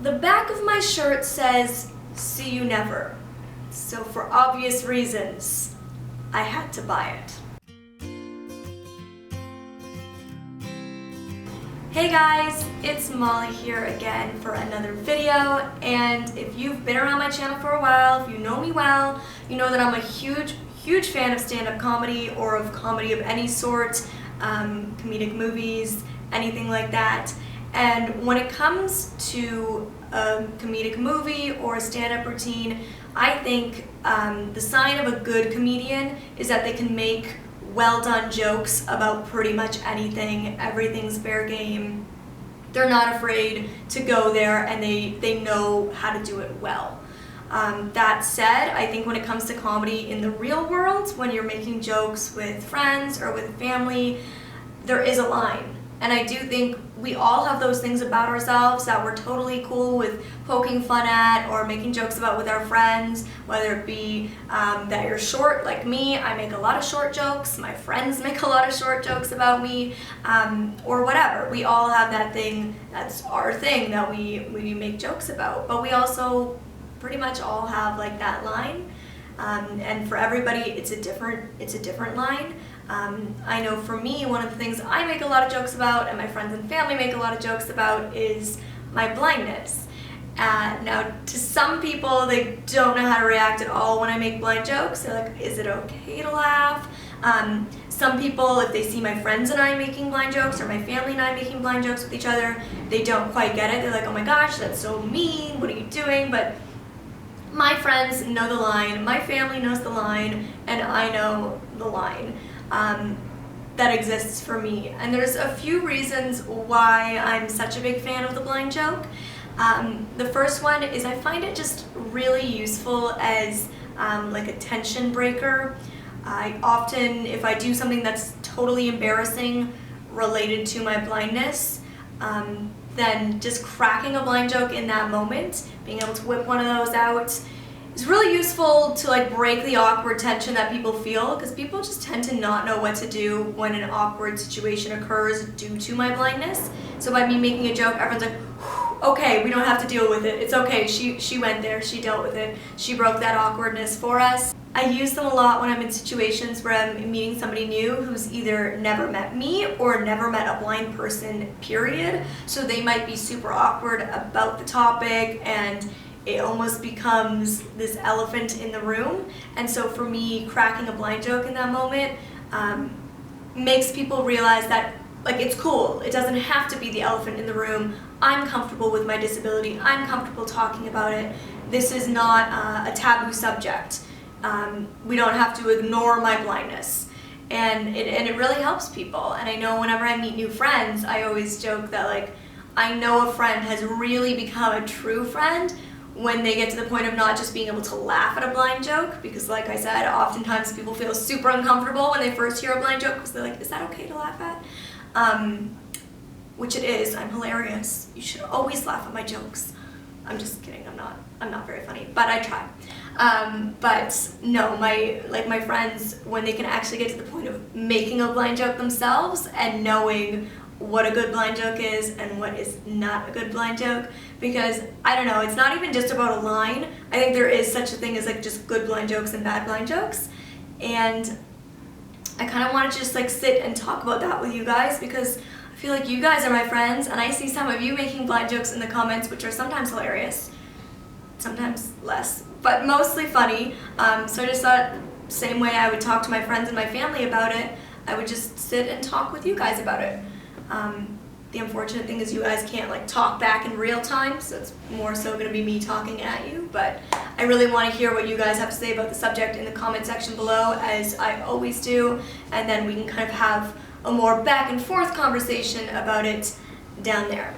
The back of my shirt says, "See you never." So for obvious reasons, I had to buy it. Hey guys, it's Molly here again for another video, and if you've been around my channel for a while, if you know me well, you know that I'm a huge fan of stand-up comedy or of comedy of any sort, comedic movies, anything like that. And when it comes to a comedic movie or a stand-up routine, I think the sign of a good comedian is that they can make well-done jokes about pretty much anything. Everything's fair game. They're not afraid to go there, and they know how to do it well. That said, I think when it comes to comedy in the real world, when you're making jokes with friends or with family, there is a line. And I do think we all have those things about ourselves that we're totally cool with poking fun at or making jokes about with our friends, whether it be that you're short like me. I make a lot of short jokes, my friends make a lot of short jokes about me, or whatever. We all have that thing, that's our thing that we make jokes about, but we also pretty much all have like that line, and for everybody it's a different line. I know for me, one of the things I make a lot of jokes about, and my friends and family make a lot of jokes about, is my blindness. Now, to some people, they don't know how to react at all when I make blind jokes. They're like, is it okay to laugh? Some people, if they see my friends and I making blind jokes, or my family and I making blind jokes with each other, they don't quite get it. They're like, oh my gosh, that's so mean, what are you doing? But my friends know the line, my family knows the line, and I know the line that exists for me. And there's a few reasons why I'm such a big fan of the blind joke. The first one is I find it just really useful as like a tension breaker. I often, if I do something that's totally embarrassing related to my blindness, then just cracking a blind joke in that moment, being able to whip one of those out, is really useful to like break the awkward tension that people feel, because people just tend to not know what to do when an awkward situation occurs due to my blindness. So by me making a joke, everyone's like, okay, we don't have to deal with it. It's okay, she went there, she dealt with it, she broke that awkwardness for us. I use them a lot when I'm in situations where I'm meeting somebody new who's either never met me or never met a blind person, period. So they might be super awkward about the topic, and it almost becomes this elephant in the room. And so for me, cracking a blind joke in that moment makes people realize that like it's cool. It doesn't have to be the elephant in the room. I'm comfortable with my disability. I'm comfortable talking about it. This is not a taboo subject. We don't have to ignore my blindness. And it really helps people. And I know whenever I meet new friends, I always joke that like I know a friend has really become a true friend when they get to the point of not just being able to laugh at a blind joke, because like I said, oftentimes people feel super uncomfortable when they first hear a blind joke because they're like, is that okay to laugh at? Which it is. I'm hilarious. You should always laugh at my jokes. I'm just kidding. I'm not very funny, but I try. But no, my friends, when they can actually get to the point of making a blind joke themselves and knowing what a good blind joke is and what is not a good blind joke, because I don't know, it's not even just about a line. I think there is such a thing as like just good blind jokes and bad blind jokes, and I kind of want to just like sit and talk about that with you guys, because I feel like you guys are my friends, and I see some of you making blind jokes in the comments, which are sometimes hilarious, sometimes less, but mostly funny. So I just thought, same way I would talk to my friends and my family about it, I would just sit and talk with you guys about it. The unfortunate thing is you guys can't like talk back in real time, so it's more so going to be me talking at you, but I really want to hear what you guys have to say about the subject in the comment section below, as I always do, and then we can kind of have a more back and forth conversation about it down there.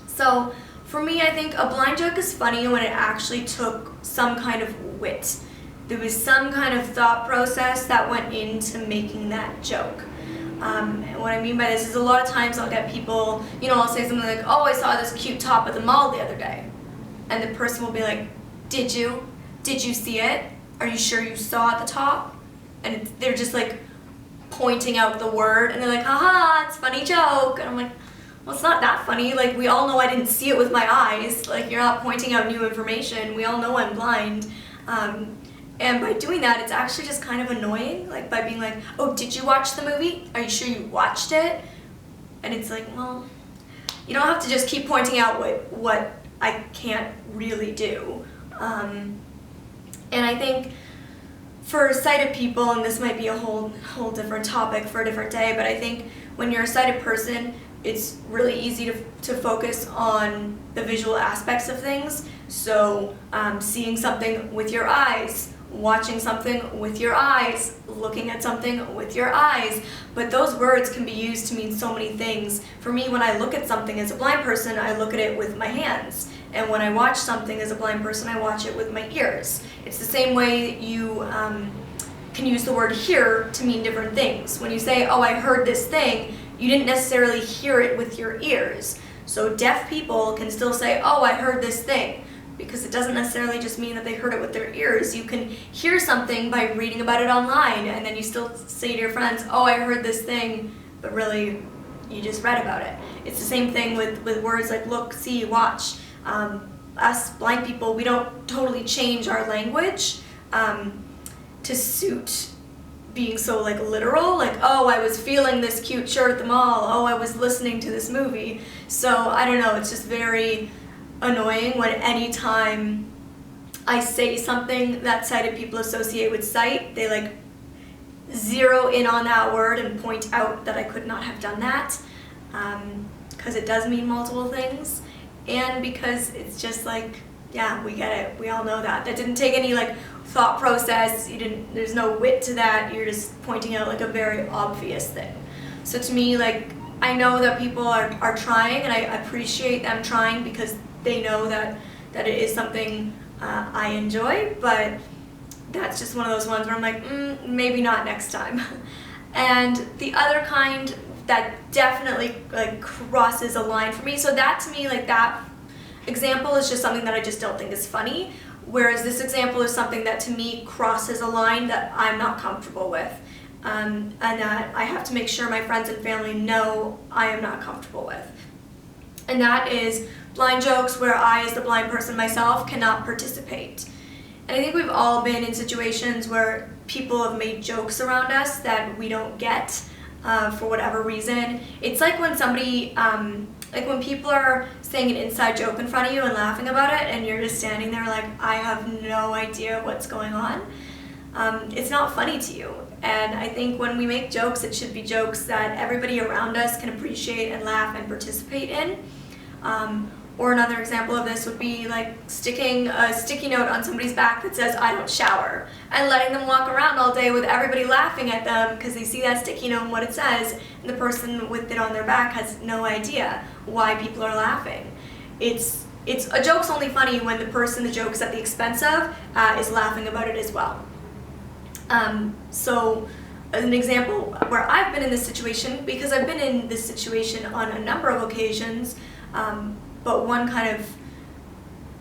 So for me, I think a blind joke is funny when it actually took some kind of wit. There was some kind of thought process that went into making that joke. And what I mean by this is a lot of times I'll get people, I'll say something like, oh, I saw this cute top at the mall the other day. And the person will be like, did you? Did you see it? Are you sure you saw the top? And they're just like pointing out the word, and they're like, haha, it's a funny joke. And I'm like, well, it's not that funny. Like, we all know I didn't see it with my eyes. Like, you're not pointing out new information. We all know I'm blind. And by doing that, it's actually just kind of annoying. Like, by being like, oh, did you watch the movie? Are you sure you watched it? And it's like, well, you don't have to just keep pointing out what I can't really do. And I think for sighted people, and this might be a whole different topic for a different day, but I think when you're a sighted person, it's really easy to focus on the visual aspects of things. So seeing something with your eyes, watching something with your eyes, looking at something with your eyes. But those words can be used to mean so many things. For me, when I look at something as a blind person, I look at it with my hands. And when I watch something as a blind person, I watch it with my ears. It's the same way you can use the word hear to mean different things. When you say, oh, I heard this thing, you didn't necessarily hear it with your ears. So deaf people can still say, oh, I heard this thing, because it doesn't necessarily just mean that they heard it with their ears. You can hear something by reading about it online, and then you still say to your friends, oh, I heard this thing, but really, you just read about it. It's the same thing with words like look, see, watch. Us blind people, we don't totally change our language to suit being so like literal, like, oh, I was feeling this cute shirt at the mall, oh, I was listening to this movie. So I don't know, it's just very annoying when any time I say something that sighted people associate with sight, they like zero in on that word and point out that I could not have done that, because it does mean multiple things, and because it's just like, yeah, we get it, we all know that. That didn't take any like thought process, there's no wit to that, you're just pointing out like a very obvious thing. So to me, like, I know that people are trying, and I appreciate them trying because they know that it is something I enjoy, but that's just one of those ones where I'm like, maybe not next time. And the other kind that definitely like crosses a line for me, so that to me, like that example is just something that I just don't think is funny, whereas this example is something that to me crosses a line that I'm not comfortable with, and that I have to make sure my friends and family know I am not comfortable with. And that is blind jokes where I, as the blind person myself, cannot participate. And I think we've all been in situations where people have made jokes around us that we don't get for whatever reason. It's like when somebody, like when people are saying an inside joke in front of you and laughing about it, and you're just standing there like, I have no idea what's going on. It's not funny to you. And I think when we make jokes, it should be jokes that everybody around us can appreciate and laugh and participate in. Or another example of this would be like sticking a sticky note on somebody's back that says, I don't shower, and letting them walk around all day with everybody laughing at them because they see that sticky note and what it says, and the person with it on their back has no idea why people are laughing. It's a joke's only funny when the person the joke is at the expense of is laughing about it as well. So an example where I've been in this situation, because I've been in this situation on a number of occasions, but one kind of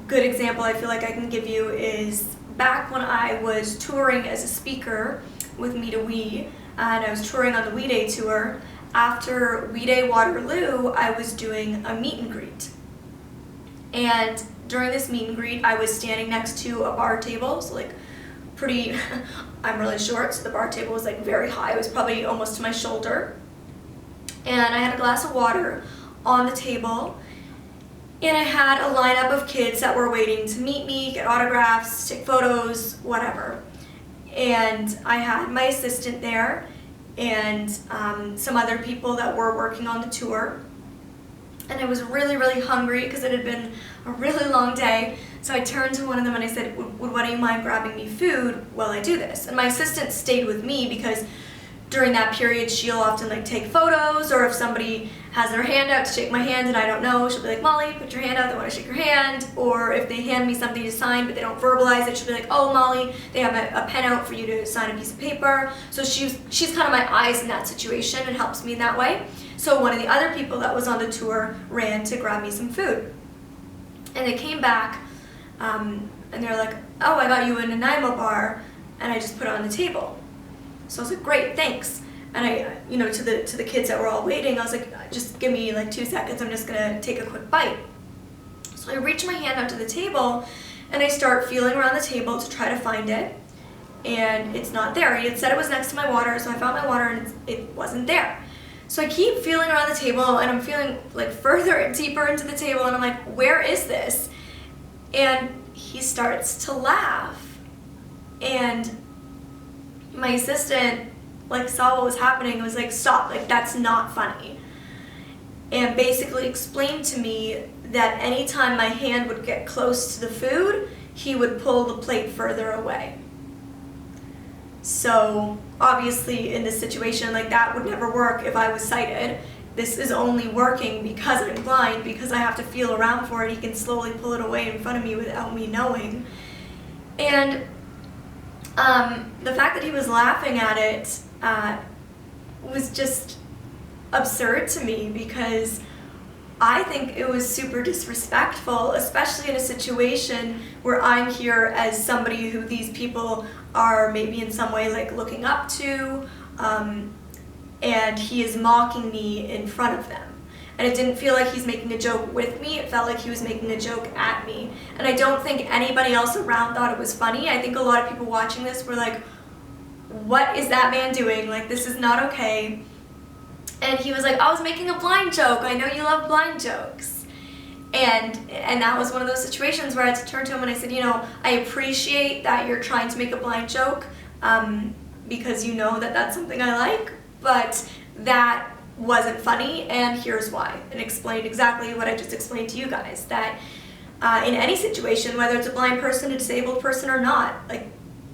good example I feel like I can give you is back when I was touring as a speaker with Me to We, and I was touring on the We Day tour. After We Day Waterloo, I was doing a meet and greet. And during this meet and greet, I was standing next to a bar table, so like pretty, I'm really short, so the bar table was like very high. It was probably almost to my shoulder. And I had a glass of water on the table, and I had a lineup of kids that were waiting to meet me, get autographs, take photos, whatever. And I had my assistant there and some other people that were working on the tour. And I was really, really hungry because it had been a really long day. So I turned to one of them and I said, would one of you mind grabbing me food while I do this? And my assistant stayed with me because during that period she'll often like take photos, or if somebody has their hand out to shake my hand and I don't know, she'll be like, Molly, put your hand out, they want to shake your hand. Or if they hand me something to sign but they don't verbalize it, she'll be like, oh, Molly, they have a pen out for you to sign a piece of paper. So she's kind of my eyes in that situation and helps me in that way. So one of the other people that was on the tour ran to grab me some food. And they came back and they're like, oh, I got you an Nanaimo bar, and I just put it on the table. So I was like, great, thanks. And And I, to the kids that were all waiting, I was like, just give me like 2 seconds, I'm just gonna take a quick bite. So I reach my hand out to the table and I start feeling around the table to try to find it, and it's not there. He had said it was next to my water, so I found my water and it wasn't there. So I keep feeling around the table and I'm feeling like further and deeper into the table, and I'm like, where is this? And he starts to laugh, and my assistant like saw what was happening and was like, stop, like that's not funny. And basically explained to me that anytime my hand would get close to the food, he would pull the plate further away. So obviously in this situation, like that would never work if I was sighted. This is only working because I'm blind, because I have to feel around for it. He can slowly pull it away in front of me without me knowing. And the fact that he was laughing at it was just absurd to me, because I think it was super disrespectful, especially in a situation where I'm here as somebody who these people are maybe in some way like looking up to, and he is mocking me in front of them. And it didn't feel like he's making a joke with me, it felt like he was making a joke at me. And I don't think anybody else around thought it was funny. I think a lot of people watching this were like, what is that man doing? Like, this is not okay. And he was like, I was making a blind joke. I know you love blind jokes. And that was one of those situations where I had to turn to him and I said, I appreciate that you're trying to make a blind joke, because you know that that's something I like, but that wasn't funny, and here's why. And explained exactly what I just explained to you guys, that in any situation, whether it's a blind person, a disabled person or not, like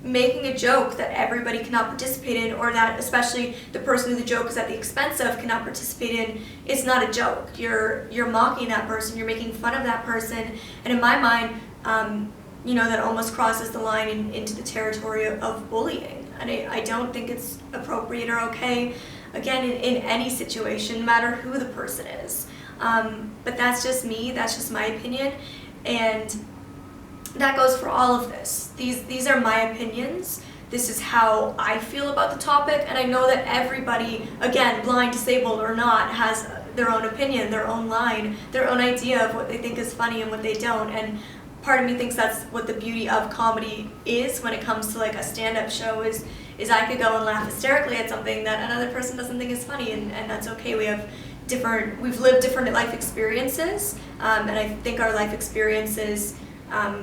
making a joke that everybody cannot participate in, or that especially the person who the joke is at the expense of cannot participate in, it's not a joke. You're mocking that person, you're making fun of that person, and in my mind, that almost crosses the line into the territory of bullying. And I don't think it's appropriate or okay, again, in any situation, no matter who the person is. But that's just me, that's just my opinion, and that goes for all of this. These are my opinions. This is how I feel about the topic, and I know that everybody, again, blind, disabled or not, has their own opinion, their own line, their own idea of what they think is funny and what they don't. And part of me thinks that's what the beauty of comedy is when it comes to like a stand-up show, is I could go and laugh hysterically at something that another person doesn't think is funny, and that's okay. We've lived different life experiences, and I think our life experiences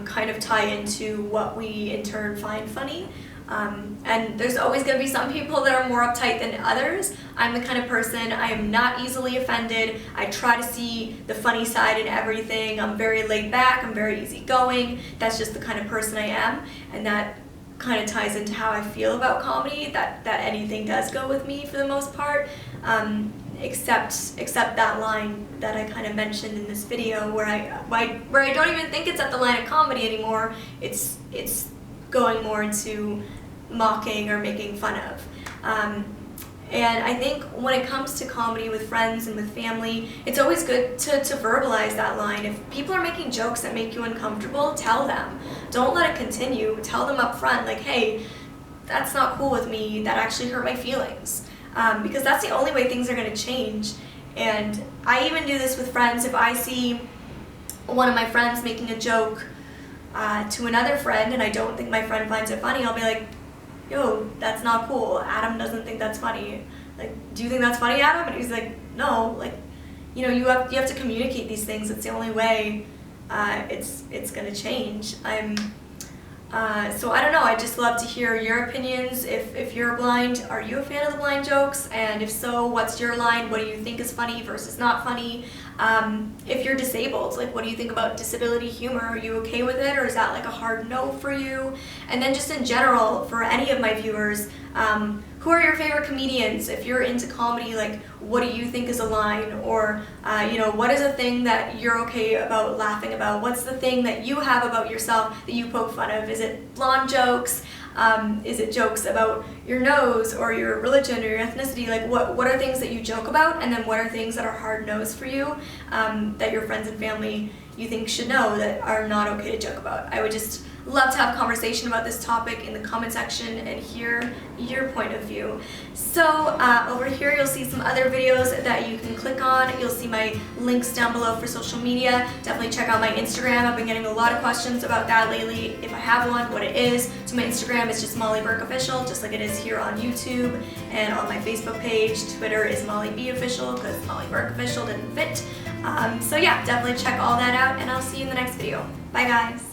kind of tie into what we in turn find funny. And there's always going to be some people that are more uptight than others. I'm the kind of person, I am not easily offended. I try to see the funny side in everything. I'm very laid back, I'm very easygoing. That's just the kind of person I am, and that kind of ties into how I feel about comedy, that anything does go with me for the most part, except that line that I kind of mentioned in this video, where I don't even think it's at the line of comedy anymore. It's going more into mocking or making fun of. And I think when it comes to comedy with friends and with family, it's always good to verbalize that line. If people are making jokes that make you uncomfortable, tell them. Don't let it continue. Tell them up front, like, hey, that's not cool with me, that actually hurt my feelings. Because that's the only way things are going to change. And I even do this with friends. If I see one of my friends making a joke to another friend and I don't think my friend finds it funny, I'll be like, yo, that's not cool. Adam doesn't think that's funny. Like, do you think that's funny, Adam? And he's like, no. Like, you have to communicate these things. It's the only way it's going to change. So I don't know, I just love to hear your opinions. If you're blind, are you a fan of the blind jokes? And if so, what's your line? What do you think is funny versus not funny? If you're disabled, like, what do you think about disability humor? Are you okay with it, or is that like a hard no for you? And then just in general, for any of my viewers, who are your favorite comedians? If you're into comedy, like, what do you think is a line? Or, what is a thing that you're okay about laughing about? What's the thing that you have about yourself that you poke fun of? Is it blonde jokes? Is it jokes about your nose or your religion or your ethnicity? Like, what are things that you joke about? And then what are things that are hard no's for you, that your friends and family you think should know that are not okay to joke about? I would just love to have conversation about this topic in the comment section and hear your point of view. So over here you'll see some other videos that you can click on. You'll see my links down below for social media. Definitely check out my Instagram. I've been getting a lot of questions about that lately. If I have one, what it is. So my Instagram is just Molly Burke Official, just like it is here on YouTube and on my Facebook page. Twitter is Molly B Official because Molly Burke Official didn't fit. So yeah, definitely check all that out, and I'll see you in the next video. Bye guys.